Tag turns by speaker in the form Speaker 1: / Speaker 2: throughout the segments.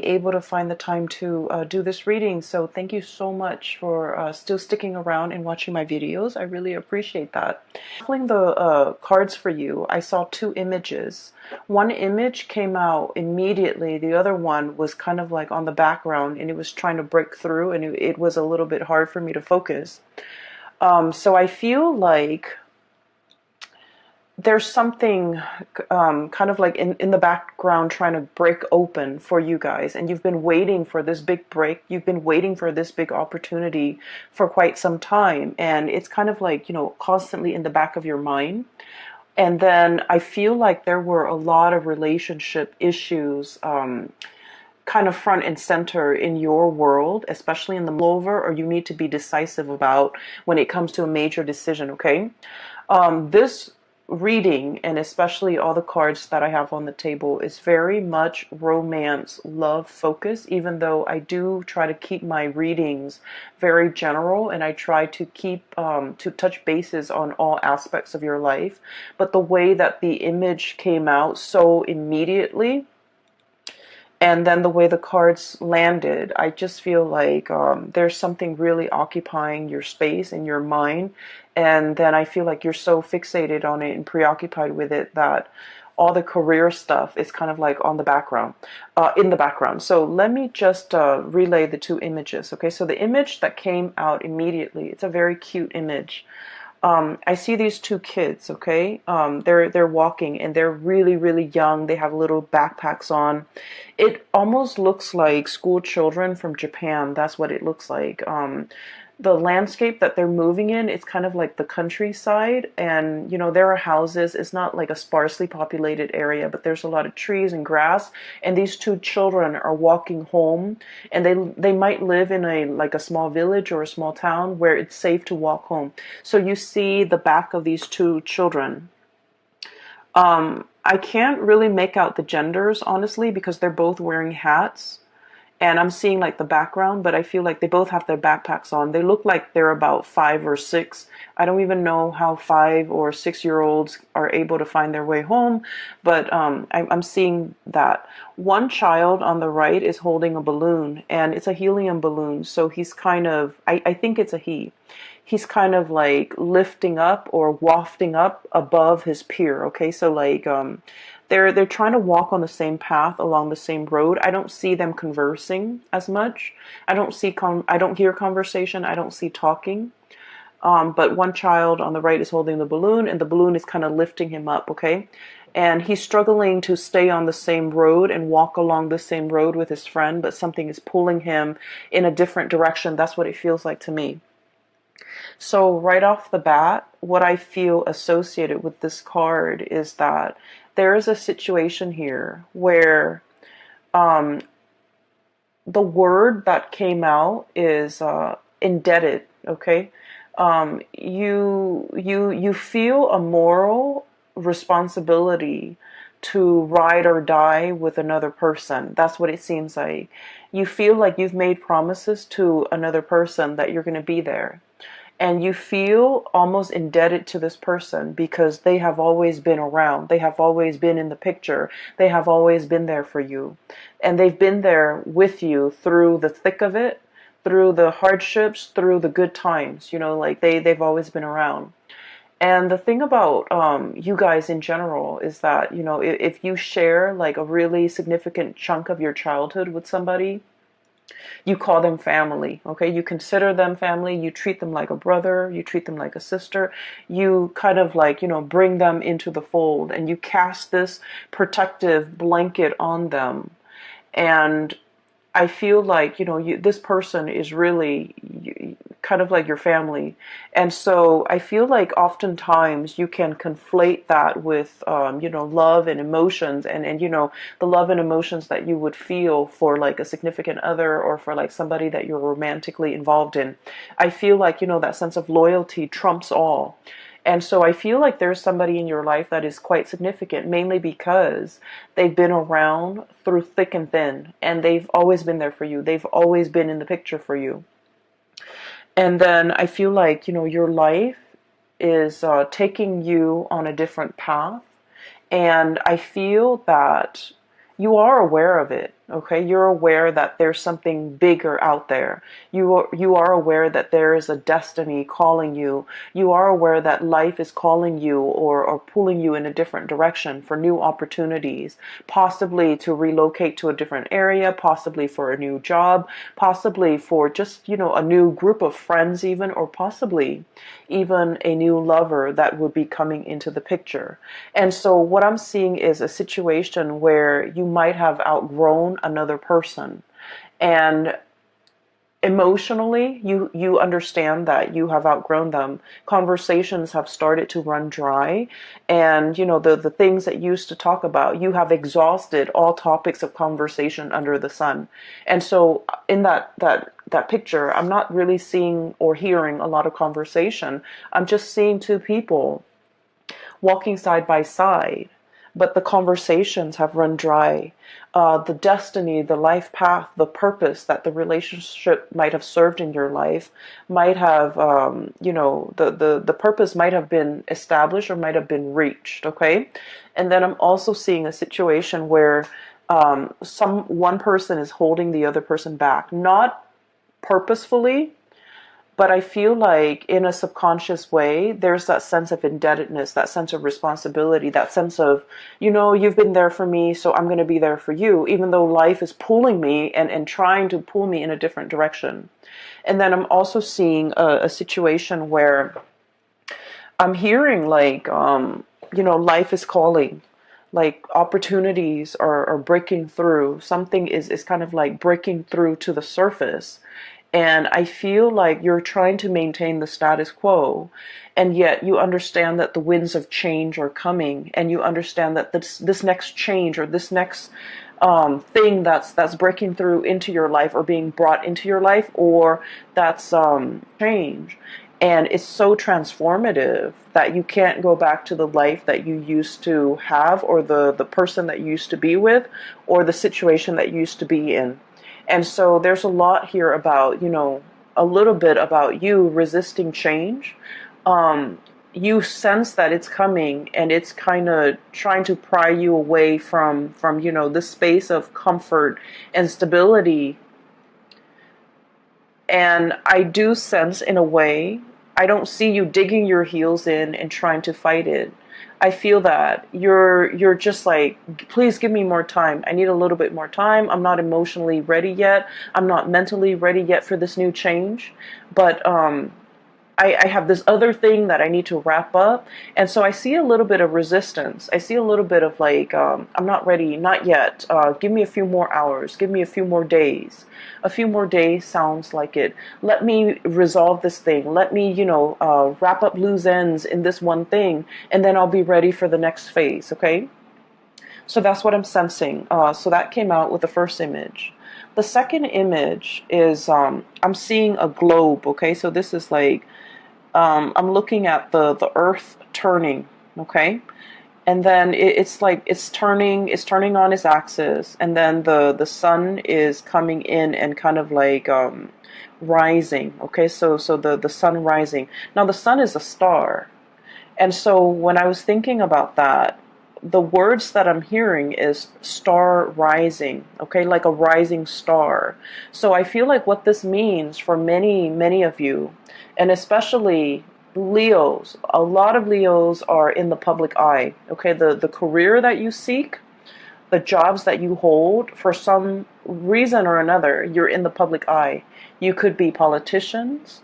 Speaker 1: able to find the time to do this reading. So thank you so much for still sticking around and watching my videos. I really appreciate that. Pulling the cards for you, I saw two images. One image came out immediately. The other one was kind of like on the background, and it was trying to break through, and it was a little bit hard for me to focus. So I feel like there's something kind of like in the background trying to break open for you guys, and you've been waiting for this big break. You've been waiting for this big opportunity for quite some time, and it's kind of like, constantly in the back of your mind. And then I feel like there were a lot of relationship issues kind of front and center in your world, especially in the over, or you need to be decisive about when it comes to a major decision, okay? This reading, and especially all the cards that I have on the table, is very much romance, love focus, even though I do try to keep my readings very general, and I try to keep to touch bases on all aspects of your life. But the way that the image came out so immediately, and then the way the cards landed, I just feel like there's something really occupying your space and your mind. And then I feel like you're so fixated on it and preoccupied with it that all the career stuff is kind of like on the background, in the background. So let me just relay the two images. Okay, so the image that came out immediately, it's a very cute image. I see these two kids, okay? They're walking, and they're really, really young. They have little backpacks on. It almost looks like school children from Japan. That's what it looks like. The landscape that they're moving in, it's kind of like the countryside, and there are houses. It's not like a sparsely populated area, but there's a lot of trees and grass, and these two children are walking home, and they might live in a small village or a small town where it's safe to walk home. So you see the back of these two children. I can't really make out the genders, honestly, because they're both wearing hats. And I'm seeing like the background, but I feel like they both have their backpacks on. They look like they're about 5 or 6. I don't even know how 5 or 6-year-olds are able to find their way home, but I'm seeing that. One child on the right is holding a balloon, and it's a helium balloon. So he's kind of, I think it's a he. He's kind of like lifting up or wafting up above his peer. Okay, so like they're trying to walk on the same path along the same road. I don't see them conversing as much. I don't hear conversation. I don't see talking. But one child on the right is holding the balloon, and the balloon is kind of lifting him up. Okay, and he's struggling to stay on the same road and walk along the same road with his friend, but something is pulling him in a different direction. That's what it feels like to me. So right off the bat, what I feel associated with this card is that there is a situation here where the word that came out is indebted. Okay, you feel a moral responsibility to ride or die with another person. That's what it seems like. You feel like you've made promises to another person that you're going to be there. And you feel almost indebted to this person because they have always been around. They have always been in the picture. They have always been there for you. And they've been there with you through the thick of it, through the hardships, through the good times. Like they've always been around. And the thing about you guys in general is that, if you share like a really significant chunk of your childhood with somebody, you call them family, okay? You consider them family. You treat them like a brother. You treat them like a sister. You kind of like, bring them into the fold, and you cast this protective blanket on them. And I feel like, this person is really kind of like your family. And so I feel like oftentimes you can conflate that with, love and emotions, and the love and emotions that you would feel for like a significant other, or for like somebody that you're romantically involved in. I feel like, that sense of loyalty trumps all. And so I feel like there's somebody in your life that is quite significant, mainly because they've been around through thick and thin, and they've always been there for you. They've always been in the picture for you. And then I feel like, your life is taking you on a different path. And I feel that you are aware of it. Okay, you're aware that there's something bigger out there. You are aware that there is a destiny calling you. You are aware that life is calling you, or pulling you in a different direction for new opportunities, possibly to relocate to a different area, possibly for a new job, possibly for just, a new group of friends even, or possibly even a new lover that would be coming into the picture. And so what I'm seeing is a situation where you might have outgrown another person, and emotionally you understand that you have outgrown them. Conversations have started to run dry, and the things that you used to talk about, you have exhausted all topics of conversation under the sun. And so in that picture, I'm not really seeing or hearing a lot of conversation. I'm just seeing two people walking side by side, but the conversations have run dry. The destiny, the life path, the purpose that the relationship might have served in your life might have, the purpose might have been established or might have been reached, okay? And then I'm also seeing a situation where one person is holding the other person back, not purposefully, but I feel like in a subconscious way, there's that sense of indebtedness, that sense of responsibility, that sense of, you've been there for me, so I'm going to be there for you, even though life is pulling me and trying to pull me in a different direction. And then I'm also seeing a situation where I'm hearing like, life is calling. Like opportunities are breaking through. Something is kind of like breaking through to the surface. And I feel like you're trying to maintain the status quo, and yet you understand that the winds of change are coming, and you understand that this next change, or this next thing that's breaking through into your life, or being brought into your life, or that's change. And it's so transformative that you can't go back to the life that you used to have, or the person that you used to be with, or the situation that you used to be in. And so there's a lot here about, a little bit about you resisting change. You sense that it's coming, and it's kind of trying to pry you away from this space of comfort and stability. And I do sense, in a way, I don't see you digging your heels in and trying to fight it. I feel that you're just like, please give me more time. I need a little bit more time. I'm not emotionally ready yet. I'm not mentally ready yet for this new change. But I have this other thing that I need to wrap up. And so I see a little bit of resistance. I see a little bit of like, I'm not ready, not yet. Give me a few more hours. Give me a few more days. A few more days sounds like it. Let me resolve this thing. Let me, wrap up loose ends in this one thing. And then I'll be ready for the next phase, okay? So that's what I'm sensing. So that came out with the first image. The second image is, I'm seeing a globe, okay? So this is like, I'm looking at the earth turning, okay? And then it's like it's turning on its axis, and then the sun is coming in and kind of like rising, okay? So the sun rising. Now the sun is a star. And so when I was thinking about that, the words that I'm hearing is star rising, okay, like a rising star. So I feel like what this means for many, many of you, and especially Leos, a lot of Leos are in the public eye, okay, the career that you seek, the jobs that you hold, for some reason or another, you're in the public eye. You could be politicians.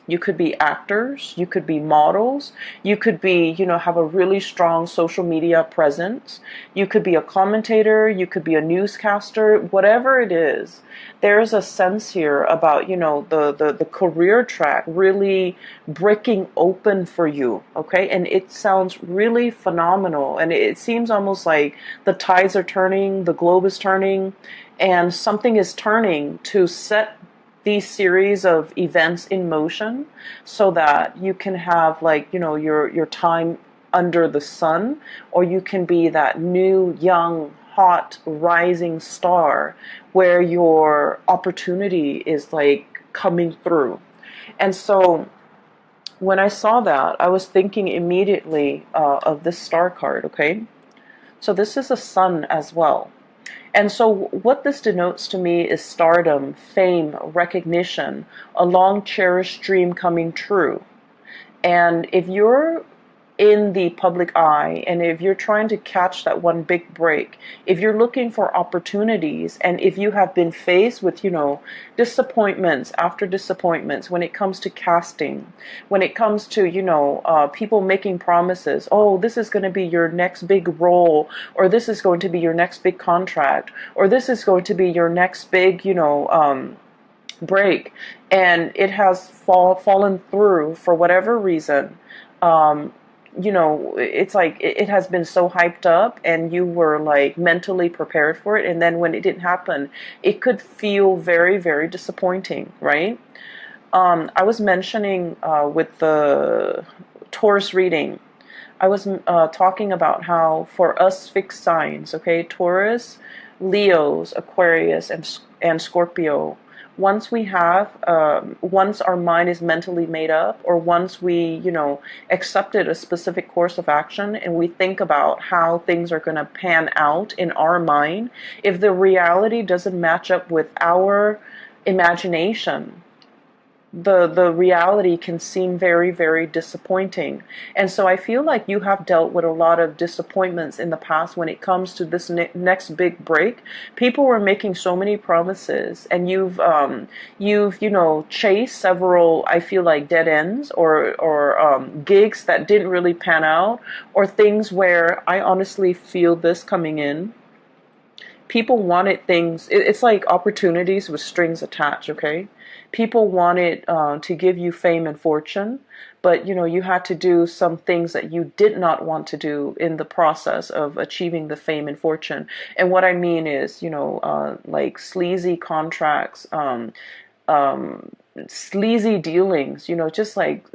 Speaker 1: You could be actors, you could be models, you could be, have a really strong social media presence, you could be a commentator, you could be a newscaster, whatever it is. There's a sense here about, the career track really breaking open for you, okay? And it sounds really phenomenal, and it seems almost like the tides are turning, the globe is turning, and something is turning to set these series of events in motion, so that you can have like, your time under the sun, or you can be that new, young, hot, rising star where your opportunity is like coming through. And so when I saw that, I was thinking immediately of this star card, okay? So this is a sun as well. And so what this denotes to me is stardom, fame, recognition, a long cherished dream coming true. And if you're in the public eye, and if you're trying to catch that one big break, if you're looking for opportunities, and if you have been faced with, disappointments after disappointments when it comes to casting, when it comes to, people making promises, oh, this is going to be your next big role, or this is going to be your next big contract, or this is going to be your next big, break, and it has fallen through for whatever reason. um, it's like it has been so hyped up, and you were like mentally prepared for it, and then when it didn't happen, it could feel very, very disappointing, right? I was mentioning with the Taurus reading, I was talking about how for us fixed signs, okay, Taurus, Leos, Aquarius, and Scorpio, once our mind is mentally made up, or once we, accepted a specific course of action, and we think about how things are going to pan out in our mind, if the reality doesn't match up with our imagination, the reality can seem very, very disappointing. And so I feel like you have dealt with a lot of disappointments in the past when it comes to this next big break. People were making so many promises, and you've chased several, I feel like, dead ends, or gigs that didn't really pan out, or things where I honestly feel this coming in. People wanted things, it's like opportunities with strings attached, okay? People wanted to give you fame and fortune, but you had to do some things that you did not want to do in the process of achieving the fame and fortune. And what I mean is, like sleazy contracts, sleazy dealings, just like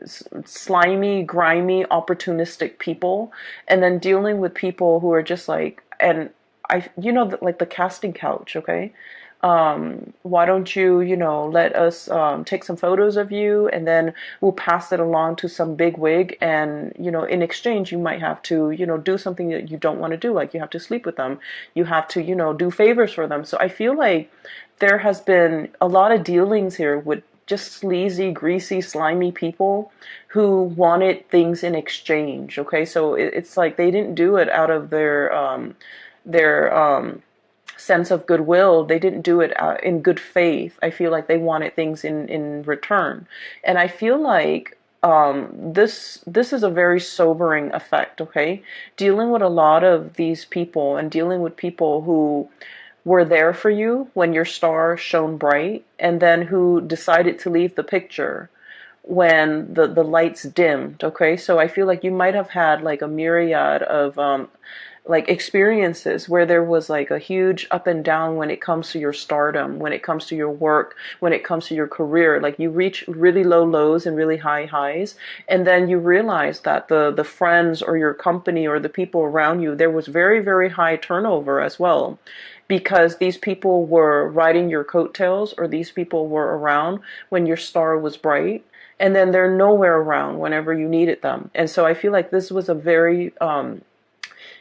Speaker 1: slimy, grimy, opportunistic people, and then dealing with people who are just like, and like the casting couch, okay? Why don't you, let us take some photos of you, and then we'll pass it along to some big wig, and, in exchange, you might have to, do something that you don't want to do, like you have to sleep with them, you have to, do favors for them. So I feel like there has been a lot of dealings here with just sleazy, greasy, slimy people who wanted things in exchange, okay? So it's like they didn't do it out of their sense of goodwill. They didn't do it in good faith. I feel like they wanted things in return. And I feel like this is a very sobering effect, okay? Dealing with a lot of these people, and dealing with people who were there for you when your star shone bright, and then who decided to leave the picture when the lights dimmed, okay? So I feel like you might have had like a myriad of like experiences where there was like a huge up and down when it comes to your stardom, when it comes to your work, when it comes to your career. Like you reach really low lows and really high highs, and then you realize that the friends or your company or the people around you, there was very, very high turnover as well, because these people were riding your coattails, or these people were around when your star was bright, and then they're nowhere around whenever you needed them. And so I feel like this was a very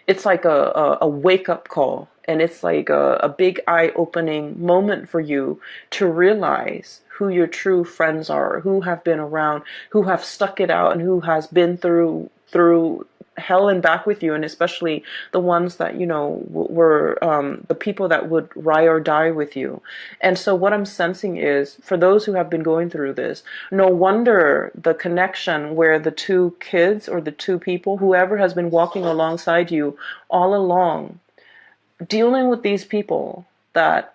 Speaker 1: it's like a wake-up call, and it's like a big eye-opening moment for you to realize who your true friends are, who have been around, who have stuck it out, and who has been through hell and back with you, and especially the ones that were the people that would ride or die with you. And so what I'm sensing is, for those who have been going through this, no wonder the connection where the two kids, or the two people, whoever has been walking alongside you all along, dealing with these people that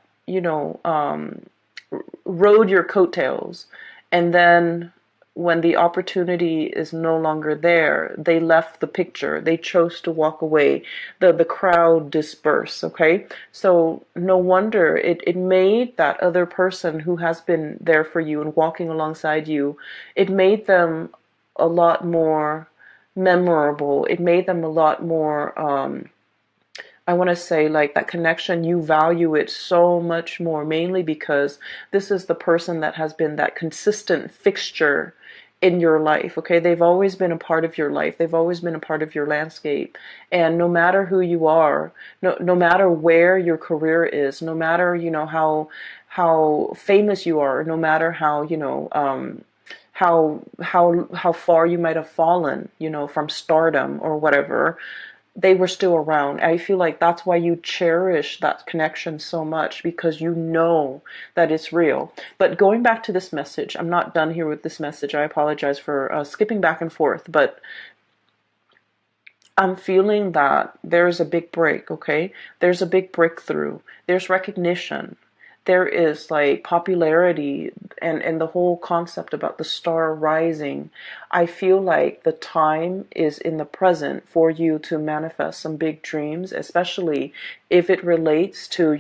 Speaker 1: rode your coattails, and then when the opportunity is no longer there, they left the picture. They chose to walk away. The crowd dispersed, okay? So no wonder it made that other person who has been there for you and walking alongside you, it made them a lot more memorable. It made them a lot more, I want to say, like, that connection, you value it so much more, mainly because this is the person that has been that consistent fixture in your life, okay? They've always been a part of your life. They've always been a part of your landscape. And no matter who you are, no matter where your career is, no matter, how famous you are, no matter how, how far you might have fallen, from stardom or whatever, they were still around. I feel like that's why you cherish that connection so much, because you know that it's real. But going back to this message, I'm not done here with this message. I apologize for skipping back and forth, but I'm feeling that there's a big break, okay? There's a big breakthrough. There's recognition. There is like popularity, and the whole concept about the star rising. I feel like the time is in the present for you to manifest some big dreams, especially if it relates to,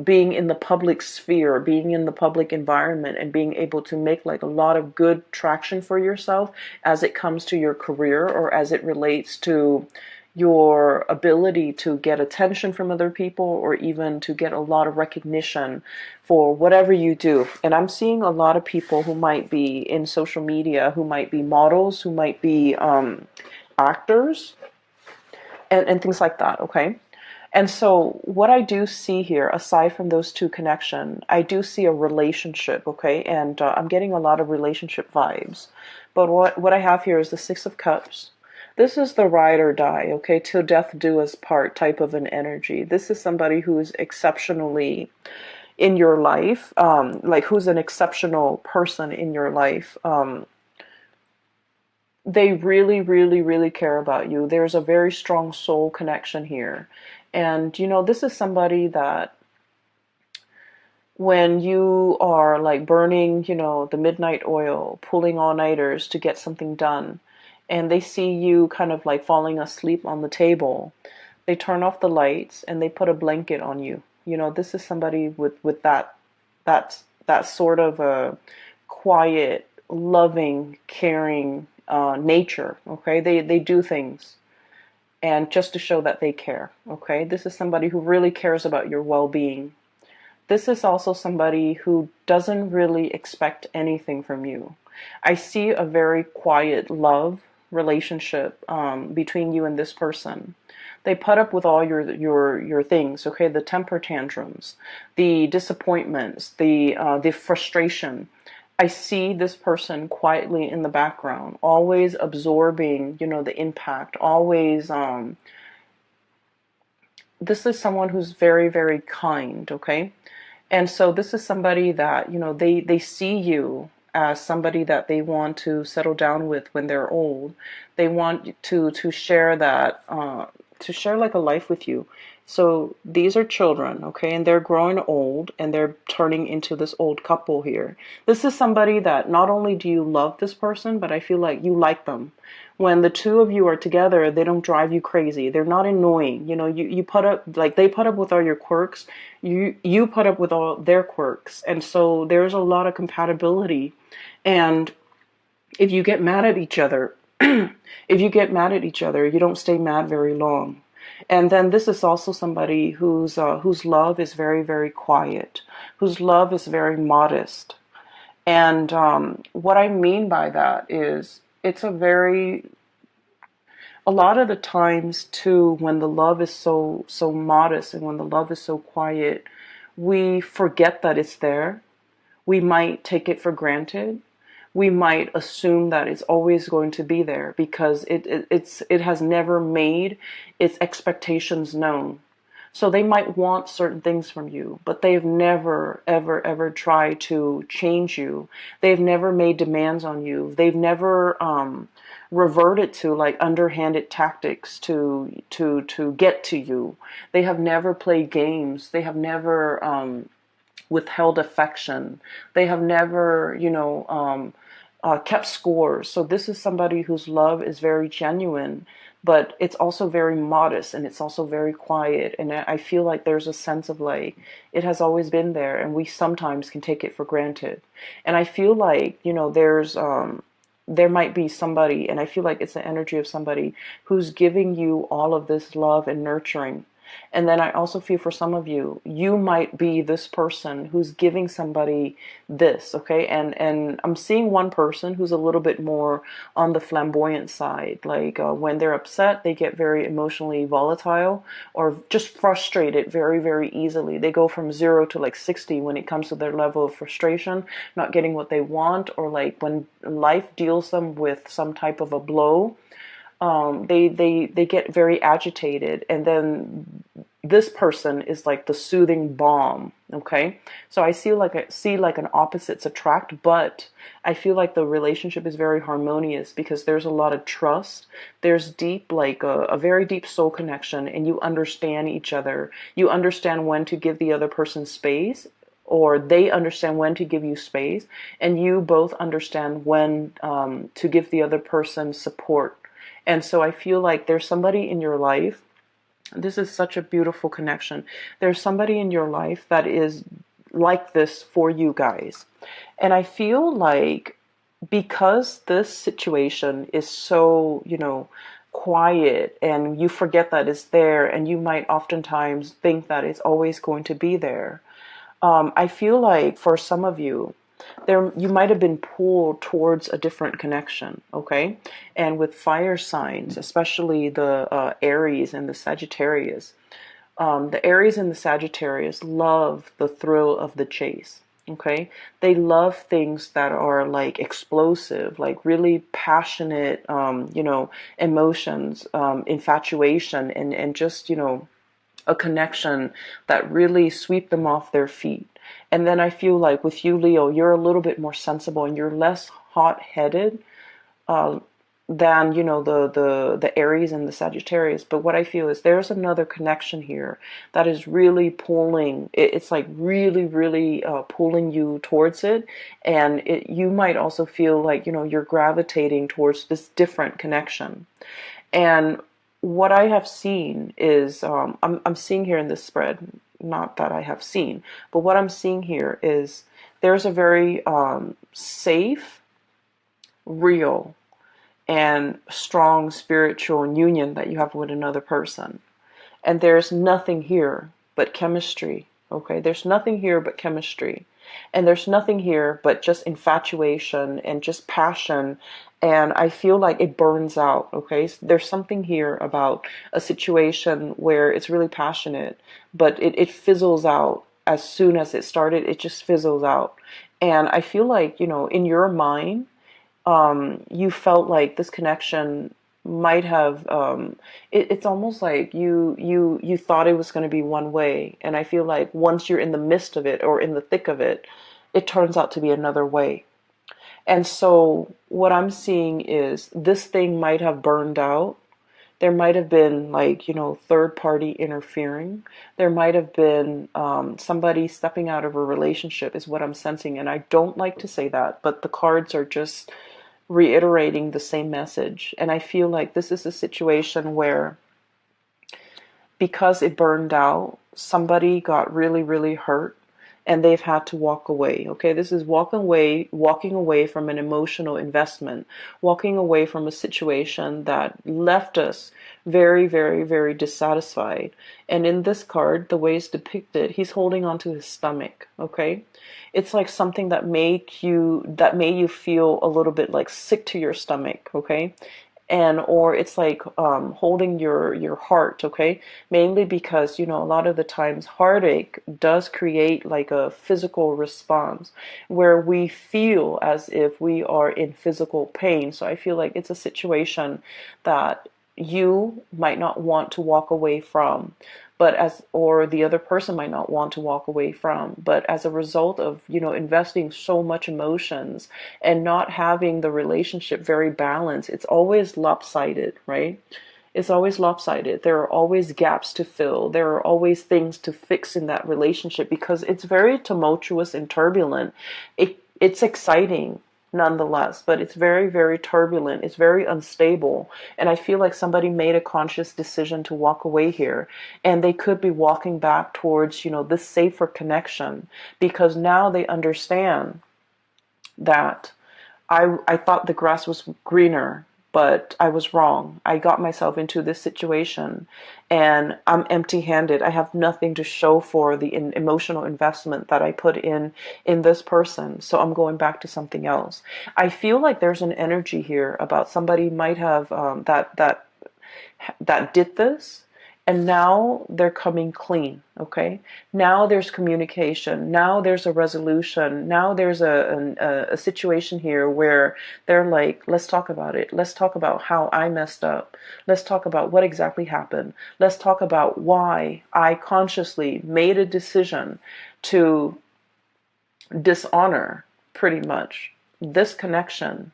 Speaker 1: being in the public sphere, being in the public environment, and being able to make like a lot of good traction for yourself as it comes to your career, or as it relates to your ability to get attention from other people, or even to get a lot of recognition for whatever you do. And I'm seeing a lot of people who might be in social media, who might be models, who might be actors, and things like that, okay? And so what I do see here, aside from those two connections, I do see a relationship, okay? And I'm getting a lot of relationship vibes. But what I have here is the Six of Cups. This is the ride or die, okay? Till death do us part type of an energy. This is somebody who is exceptionally in your life, like who's an exceptional person in your life. They really, really, really care about you. There's a very strong soul connection here. And, this is somebody that when you are like burning, the midnight oil, pulling all-nighters to get something done, and they see you kind of like falling asleep on the table, they turn off the lights and they put a blanket on you. This is somebody with that sort of a quiet, loving, caring nature. Okay, they do things, and just to show that they care. Okay, this is somebody who really cares about your well-being. This is also somebody who doesn't really expect anything from you. I see a very quiet love relationship between you and this person. They put up with all your things, okay? The temper tantrums, the disappointments, the frustration. I see this person quietly in the background, always absorbing, the impact, always. This is someone who's very, very kind, okay? And so this is somebody that, they see you as somebody that they want to settle down with when they're old. They want to share that, to share like a life with you. So these are children, okay, and they're growing old and they're turning into this old couple here. This is somebody that not only do you love this person, but I feel like you like them. When the two of you are together, they don't drive you crazy. They're not annoying. You put up, like they put up with all your quirks. You put up with all their quirks. And so there's a lot of compatibility. And if you get mad at each other, you don't stay mad very long. And then this is also somebody whose love is very, very quiet, whose love is very modest. And what I mean by that is it's a lot of the times too, when the love is so modest and when the love is so quiet, we forget that it's there. We might take it for granted. We might assume that it's always going to be there because it has never made its expectations known. So they might want certain things from you, but they've never, ever, ever tried to change you. They've never made demands on you. They've never reverted to like underhanded tactics to get to you. They have never played games. They have never withheld affection. They have never, kept scores. So this is somebody whose love is very genuine, but it's also very modest and it's also very quiet. And I feel like there's a sense of like, it has always been there and we sometimes can take it for granted. And I feel like, there might be somebody, and I feel like it's the energy of somebody who's giving you all of this love and nurturing. And then I also feel for some of you, you might be this person who's giving somebody this, okay? And I'm seeing one person who's a little bit more on the flamboyant side. Like when they're upset, they get very emotionally volatile or just frustrated very, very easily. They go from 0 to like 60 when it comes to their level of frustration, not getting what they want, or like when life deals them with some type of a blow, they get very agitated, and then this person is like the soothing balm. Okay, so I see like an opposites attract, but I feel like the relationship is very harmonious because there's a lot of trust. There's deep, like a very deep soul connection, and you understand each other. You understand when to give the other person space, or they understand when to give you space, and you both understand when to give the other person support. And so I feel like there's somebody in your life. This is such a beautiful connection. There's somebody in your life that is like this for you guys. And I feel like because this situation is so, quiet, and you forget that it's there, and you might oftentimes think that it's always going to be there. I feel like for some of you, there you might have been pulled towards a different connection, okay? And with fire signs, especially the Aries and the Sagittarius, the Aries and the Sagittarius love the thrill of the chase. Okay, they love things that are like explosive, like really passionate, emotions, infatuation, and just a connection that really sweep them off their feet. And then I feel like with you, Leo, you're a little bit more sensible and you're less hot-headed uh, than the Aries and the Sagittarius. But what I feel is there's another connection here that is really pulling. It's like really, really pulling you towards it, and you might also feel like you're gravitating towards this different connection. And what I have seen is, I'm seeing here in this spread, not that I have seen, but what I'm seeing here is there's a very safe, real, and strong spiritual union that you have with another person. And there's nothing here but chemistry. Okay, there's nothing here but chemistry. And there's nothing here but just infatuation and just passion. And I feel like it burns out. Okay, so there's something here about a situation where it's really passionate, but it fizzles out as soon as it started. It just fizzles out. And I feel like, in your mind, you felt like this connection might have it's almost like you thought it was going to be one way, and I feel like once you're in the midst of it or in the thick of it, it turns out to be another way. And so what I'm seeing is this thing might have burned out. There might have been like third party interfering. There might have been somebody stepping out of a relationship is what I'm sensing, and I don't like to say that, but the cards are just reiterating the same message. And I feel like this is a situation where, because it burned out, somebody got really, really hurt and they've had to walk away. Okay, this is walking away from an emotional investment, walking away from a situation that left us very, very, very dissatisfied. And in this card, the way it's depicted, he's holding onto his stomach. Okay, it's like something that made you feel a little bit like sick to your stomach. Okay, and or it's like holding your heart. Okay, mainly because a lot of the times heartache does create like a physical response where we feel as if we are in physical pain. So I feel like it's a situation that you might not want to walk away from, or the other person might not want to walk away from, but as a result of investing so much emotions and not having the relationship very balanced, it's always lopsided, right? It's always lopsided. There are always gaps to fill. There are always things to fix in that relationship because it's very tumultuous and turbulent. It's exciting nonetheless, but it's very, very turbulent. It's very unstable. And I feel like somebody made a conscious decision to walk away here. And they could be walking back towards, this safer connection because now they understand that I thought the grass was greener, but I was wrong. I got myself into this situation and I'm empty-handed. I have nothing to show for the emotional investment that I put in this person. So I'm going back to something else. I feel like there's an energy here about somebody might have that did this, and now they're coming clean. Okay, now there's communication, now there's a resolution, now there's a situation here where they're like, let's talk about it, let's talk about how I messed up, let's talk about what exactly happened, let's talk about why I consciously made a decision to dishonor, pretty much, this connection,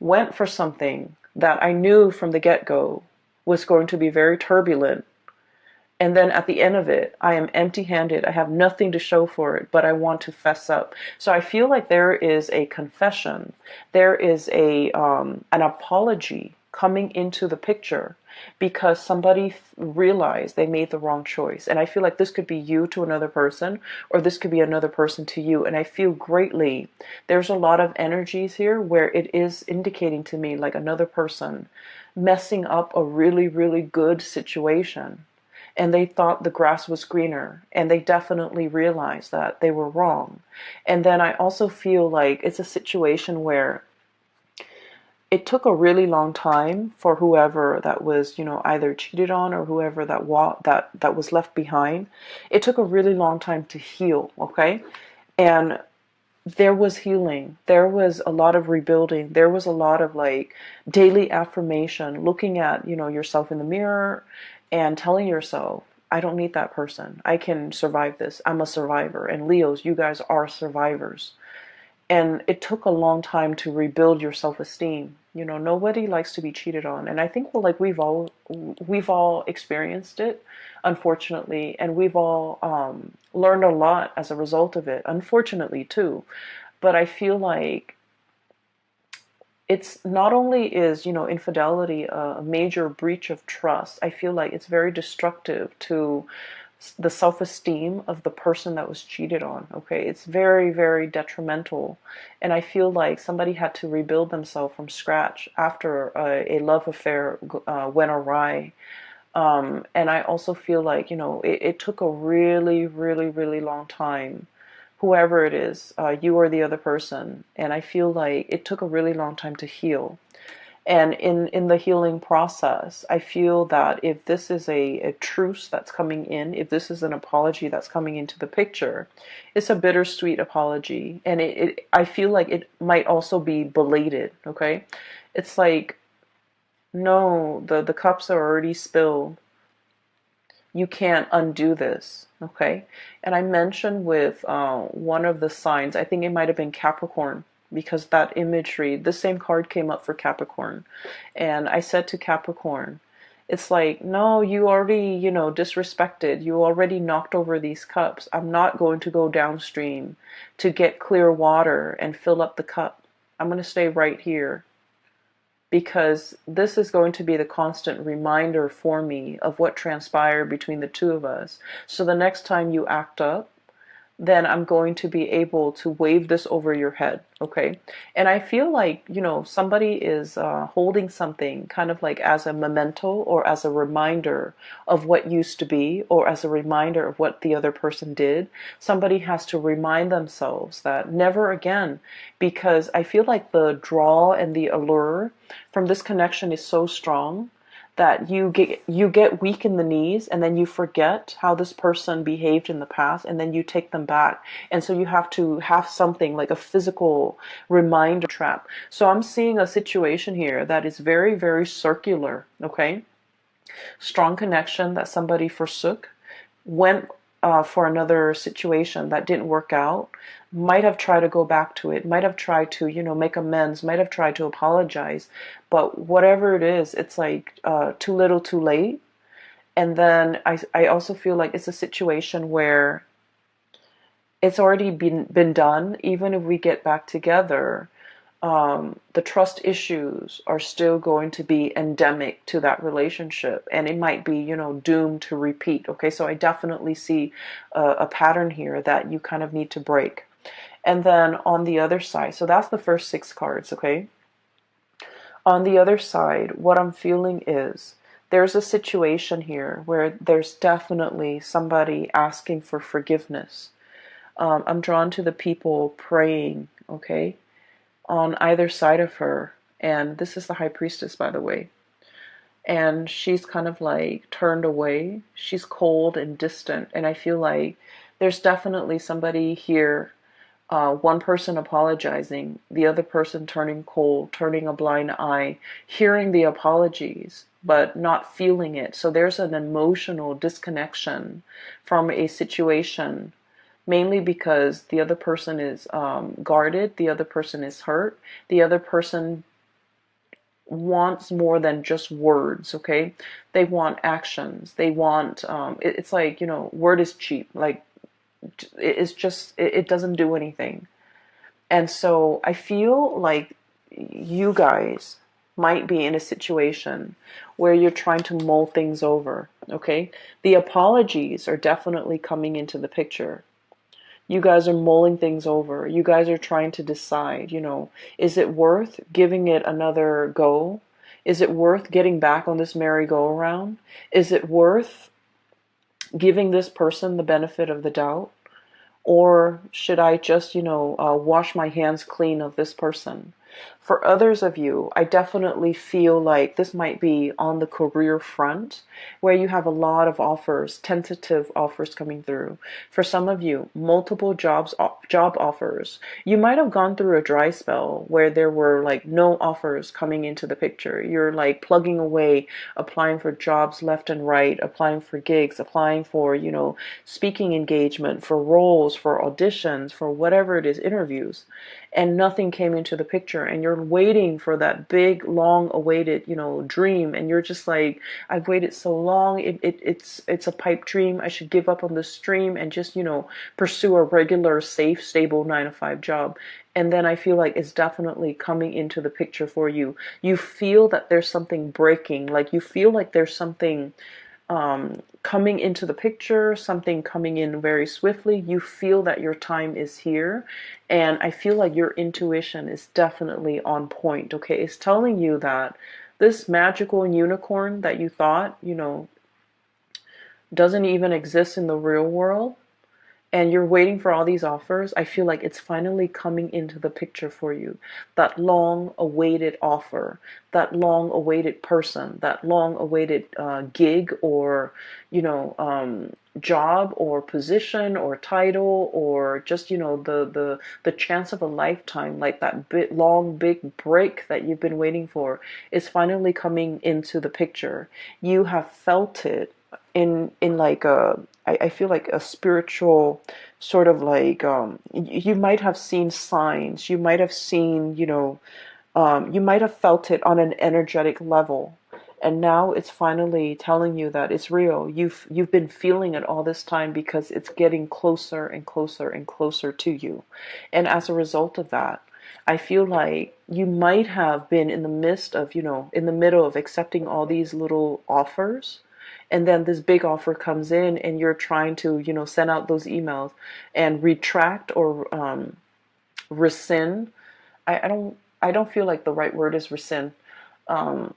Speaker 1: went for something that I knew from the get-go was going to be very turbulent. And then at the end of it, I am empty-handed. I have nothing to show for it, but I want to fess up. So I feel like there is a confession. There is an apology coming into the picture because somebody realized they made the wrong choice. And I feel like this could be you to another person, or this could be another person to you. And I feel greatly, there's a lot of energies here where it is indicating to me like another person messing up a really, really good situation. And they thought the grass was greener, and they definitely realized that they were wrong. And then I also feel like it's a situation where it took a really long time for whoever that was, either cheated on or whoever that was left behind. It took a really long time to heal, okay? And there was healing. There was a lot of rebuilding. There was a lot of like daily affirmation, looking at, yourself in the mirror and telling yourself, I don't need that person. I can survive this. I'm a survivor. And Leos, you guys are survivors. And it took a long time to rebuild your self-esteem. Nobody likes to be cheated on. And I think we've all experienced it, unfortunately, and we've all learned a lot as a result of it, unfortunately too. But I feel like it's not only is, infidelity a major breach of trust, I feel like it's very destructive to the self-esteem of the person that was cheated on. Okay, it's very, very detrimental. And I feel like somebody had to rebuild themselves from scratch after a love affair went awry. And I also feel like, it took a really, really, really long time, whoever it is, you or the other person. And I feel like it took a really long time to heal. And in the healing process, I feel that if this is a truce that's coming in, if this is an apology that's coming into the picture, it's a bittersweet apology. And I feel like it might also be belated, okay? It's like, no, the cups are already spilled. You can't undo this, okay? And I mentioned with one of the signs, I think it might have been Capricorn, because that imagery, the same card came up for Capricorn. And I said to Capricorn, it's like, no, you already, disrespected. You already knocked over these cups. I'm not going to go downstream to get clear water and fill up the cup. I'm going to stay right here, because this is going to be the constant reminder for me of what transpired between the two of us. So the next time you act up, then I'm going to be able to wave this over your head, okay? And I feel like, somebody is holding something kind of like as a memento or as a reminder of what used to be, or as a reminder of what the other person did. Somebody has to remind themselves that never again, because I feel like the draw and the allure from this connection is so strong that you get weak in the knees, and then you forget how this person behaved in the past, and then you take them back. And so you have to have something like a physical reminder trap. So I'm seeing a situation here that is very, very circular, okay? Strong connection that somebody forsook, went for another situation that didn't work out, might have tried to go back to it, might have tried to, make amends, might have tried to apologize. But whatever it is, it's like too little too late. And then I also feel like it's a situation where it's already been done. Even if we get back together, the trust issues are still going to be endemic to that relationship, and it might be, doomed to repeat. Okay, so I definitely see a pattern here that you kind of need to break. And then on the other side, so that's the first 6 cards, okay? On the other side, what I'm feeling is there's a situation here where there's definitely somebody asking for forgiveness. I'm drawn to the people praying, okay, on either side of her. And this is the high priestess, by the way. And she's kind of like turned away. She's cold and distant. And I feel like there's definitely somebody here, one person apologizing, the other person turning cold, turning a blind eye, hearing the apologies, but not feeling it. So there's an emotional disconnection from a situation, mainly because the other person is guarded, the other person is hurt, the other person wants more than just words, okay? They want actions. They want, it's like, word is cheap. Like, it's just, it doesn't do anything. And so I feel like you guys might be in a situation where you're trying to mull things over, okay? The apologies are definitely coming into the picture. You guys are mulling things over. You guys are trying to decide, is it worth giving it another go? Is it worth getting back on this merry-go-round? Is it worth giving this person the benefit of the doubt? Or should I just, wash my hands clean of this person? For others of you, I definitely feel like this might be on the career front where you have a lot of offers, tentative offers coming through. For some of you, multiple job offers. You might have gone through a dry spell where there were like no offers coming into the picture. You're like plugging away, applying for jobs left and right, applying for gigs, applying for, speaking engagement, for roles, for auditions, for whatever it is, interviews. And nothing came into the picture, and you're waiting for that big long awaited dream, and you're just like, I've waited so long, it's a pipe dream. I should give up on this dream and just pursue a regular safe stable 9 to 5 job. And then I feel like it's definitely coming into the picture for you. You feel that there's something breaking, like you feel like there's something coming into the picture, something coming in very swiftly. You feel that your time is here, and I feel like your intuition is definitely on point, okay? It's telling you that this magical unicorn that you thought, doesn't even exist in the real world, and you're waiting for all these offers, I feel like it's finally coming into the picture for you. That long awaited offer, that long awaited person, that long awaited gig or, job or position or title, or just, the chance of a lifetime, like that long, big break that you've been waiting for is finally coming into the picture. You have felt it in like I feel like a spiritual sort of like you might have seen signs, you might have seen, you might have felt it on an energetic level, and now it's finally telling you that it's real. You've been feeling it all this time because it's getting closer and closer and closer to you. And as a result of that, I feel like you might have been in the midst of, in the middle of accepting all these little offers, and then this big offer comes in and you're trying to, send out those emails and retract or rescind. I don't feel like the right word is rescind. Um,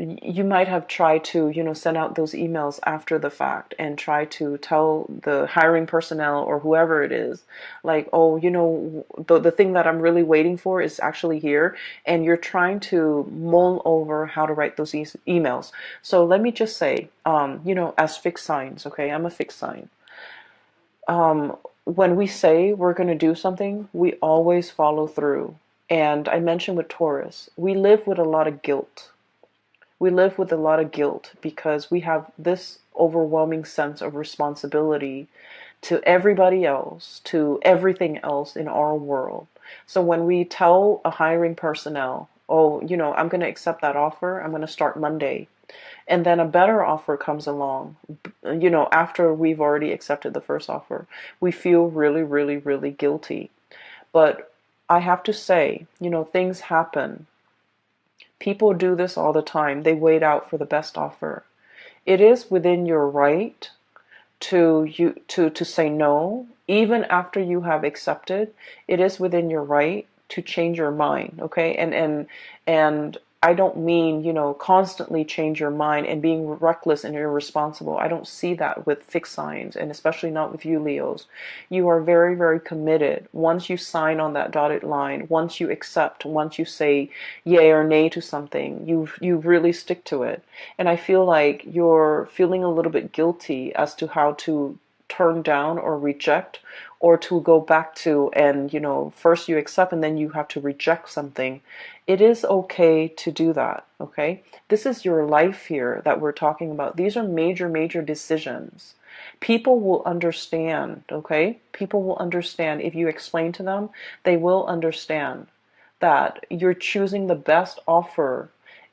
Speaker 1: you might have tried to, send out those emails after the fact and try to tell the hiring personnel or whoever it is, like, oh, the thing that I'm really waiting for is actually here. And you're trying to mull over how to write those emails. So let me just say, as fixed signs, okay, I'm a fixed sign. When we say we're going to do something, we always follow through. And I mentioned with Taurus, we live with a lot of guilt. We live with a lot of guilt because we have this overwhelming sense of responsibility to everybody else, to everything else in our world. So when we tell a hiring personnel, oh, I'm going to accept that offer, I'm going to start Monday, and then a better offer comes along, after we've already accepted the first offer, we feel really, really, really guilty. But I have to say, things happen. People do this all the time. They wait out for the best offer. It is within your right to say no, even after you have accepted. It is within your right to change your mind, okay? And I don't mean, constantly change your mind and being reckless and irresponsible. I don't see that with fixed signs, and especially not with you, Leos. You are very, very committed. Once you sign on that dotted line, once you accept, once you say yay or nay to something, you really stick to it. And I feel like you're feeling a little bit guilty as to how to turn down or reject, or to go back to, and first you accept and then you have to reject something. It is okay to do that. Okay, this is your life here that we're talking about. These are major, major decisions. People will understand. Okay, people will understand if you explain to them. They will understand that you're choosing the best offer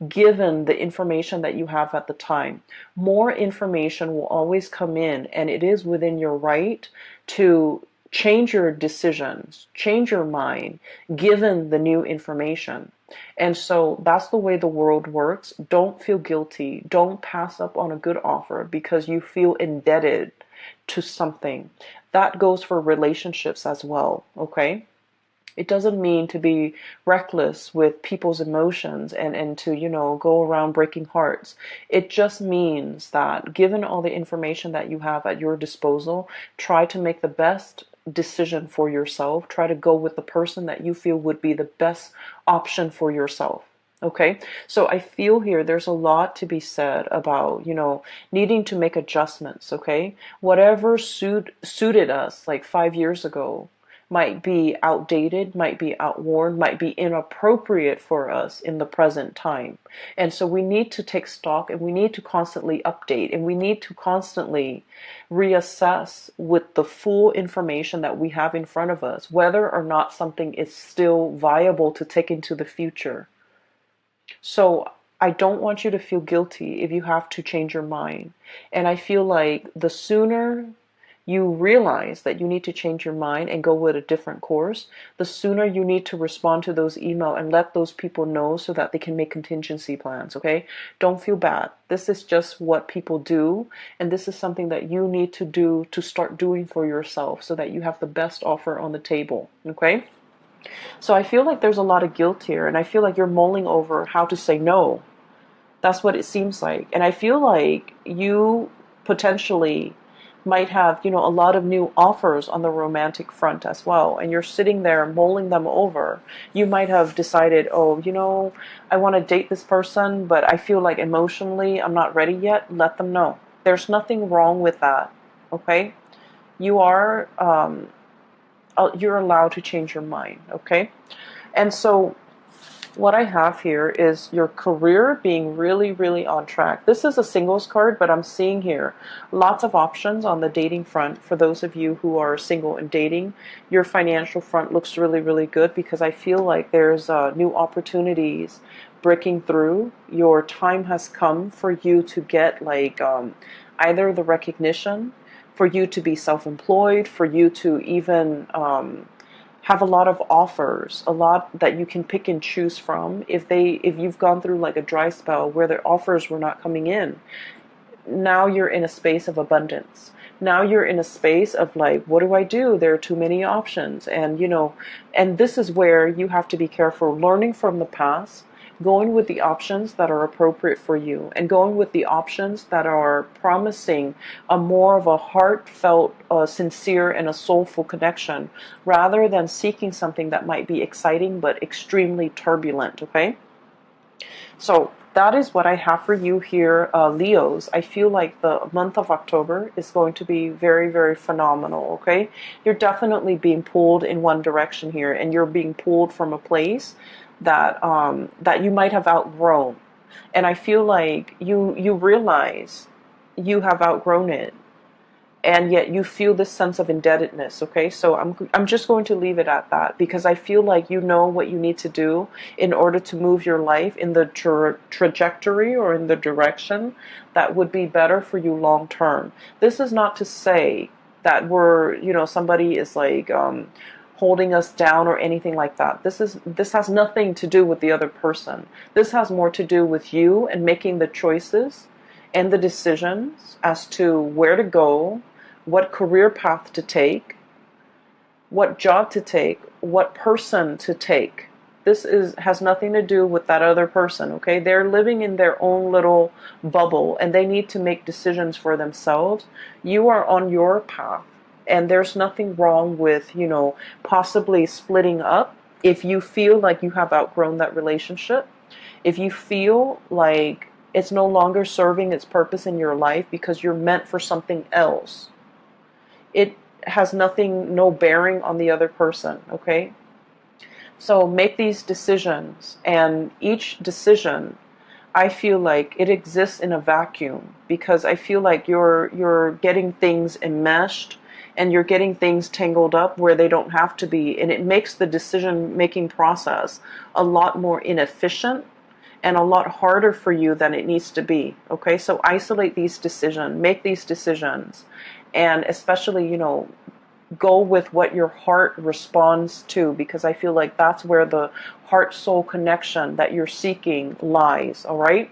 Speaker 1: given the information that you have at the time. More information will always come in, and it is within your right to change your decisions, change your mind, given the new information. And so that's the way the world works. Don't feel guilty. Don't pass up on a good offer because you feel indebted to something. That goes for relationships as well, okay? It doesn't mean to be reckless with people's emotions and to, go around breaking hearts. It just means that given all the information that you have at your disposal, try to make the best decision for yourself. Try to go with the person that you feel would be the best option for yourself. Okay, so I feel here there's a lot to be said about, needing to make adjustments. Okay, whatever suited us like 5 years ago might be outdated, might be outworn, might be inappropriate for us in the present time. And so we need to take stock, and we need to constantly update, and we need to constantly reassess with the full information that we have in front of us, whether or not something is still viable to take into the future. So I don't want you to feel guilty if you have to change your mind. And I feel like the sooner you realize that you need to change your mind and go with a different course, the sooner you need to respond to those emails and let those people know so that they can make contingency plans, okay? Don't feel bad. This is just what people do, and this is something that you need to do to start doing for yourself so that you have the best offer on the table, okay? So I feel like there's a lot of guilt here, and I feel like you're mulling over how to say no. That's what it seems like. And I feel like you potentially might have, a lot of new offers on the romantic front as well. And you're sitting there mulling them over. You might have decided, oh, I want to date this person, but I feel like emotionally I'm not ready yet. Let them know. There's nothing wrong with that. Okay? You are, you're allowed to change your mind. Okay? And so what I have here is your career being really, really on track. This is a singles card, but I'm seeing here lots of options on the dating front for those of you who are single and dating. Your financial front looks really, really good because I feel like there's new opportunities breaking through. Your time has come for you to get either the recognition, for you to be self-employed, for you to even have a lot of offers, a lot that you can pick and choose from. If you've gone through like a dry spell where the offers were not coming in, now you're in a space of abundance. Now you're in a space of like, what do I do? There are too many options. And and this is where you have to be careful, learning from the past, going with the options that are appropriate for you, and going with the options that are promising a more of a heartfelt, sincere, and a soulful connection, rather than seeking something that might be exciting but extremely turbulent. Okay, so that is what I have for you here, Leos. I feel like the month of October is going to be very, very phenomenal, okay? You're definitely being pulled in one direction here, and you're being pulled from a place that that you might have outgrown. And I feel like you realize you have outgrown it, and yet you feel this sense of indebtedness. Okay, so I'm just going to leave it at that, because I feel like you know what you need to do in order to move your life in the trajectory or in the direction that would be better for you long term. This is not to say that somebody is like holding us down or anything like that. This has nothing to do with the other person. This has more to do with you and making the choices and the decisions as to where to go, what career path to take, what job to take, what person to take. has nothing to do with that other person, okay? They're living in their own little bubble and they need to make decisions for themselves. You are on your path, and there's nothing wrong with, possibly splitting up if you feel like you have outgrown that relationship. If you feel like it's no longer serving its purpose in your life because you're meant for something else, it has no bearing on the other person, okay? So make these decisions, and each decision, I feel like it exists in a vacuum, because I feel like you're getting things enmeshed and you're getting things tangled up where they don't have to be, and it makes the decision making process a lot more inefficient and a lot harder for you than it needs to be. Okay, so isolate these decisions, make these decisions, and especially, go with what your heart responds to, because I feel like that's where the heart soul connection that you're seeking lies. All right,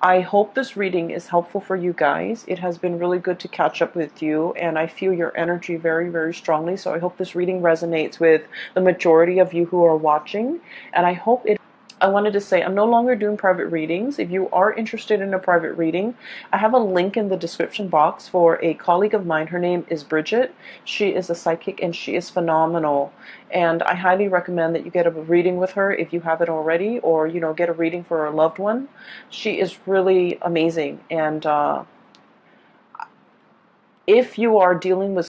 Speaker 1: I hope this reading is helpful for you guys. It has been really good to catch up with you, and I feel your energy very, very strongly. So I hope this reading resonates with the majority of you who are watching, and I wanted to say I'm no longer doing private readings. If you are interested in a private reading, I have a link in the description box for a colleague of mine. Her name is Bridget. She is a psychic and she is phenomenal. And I highly recommend that you get a reading with her if you haven't already, or, get a reading for a loved one. She is really amazing. And if you are dealing with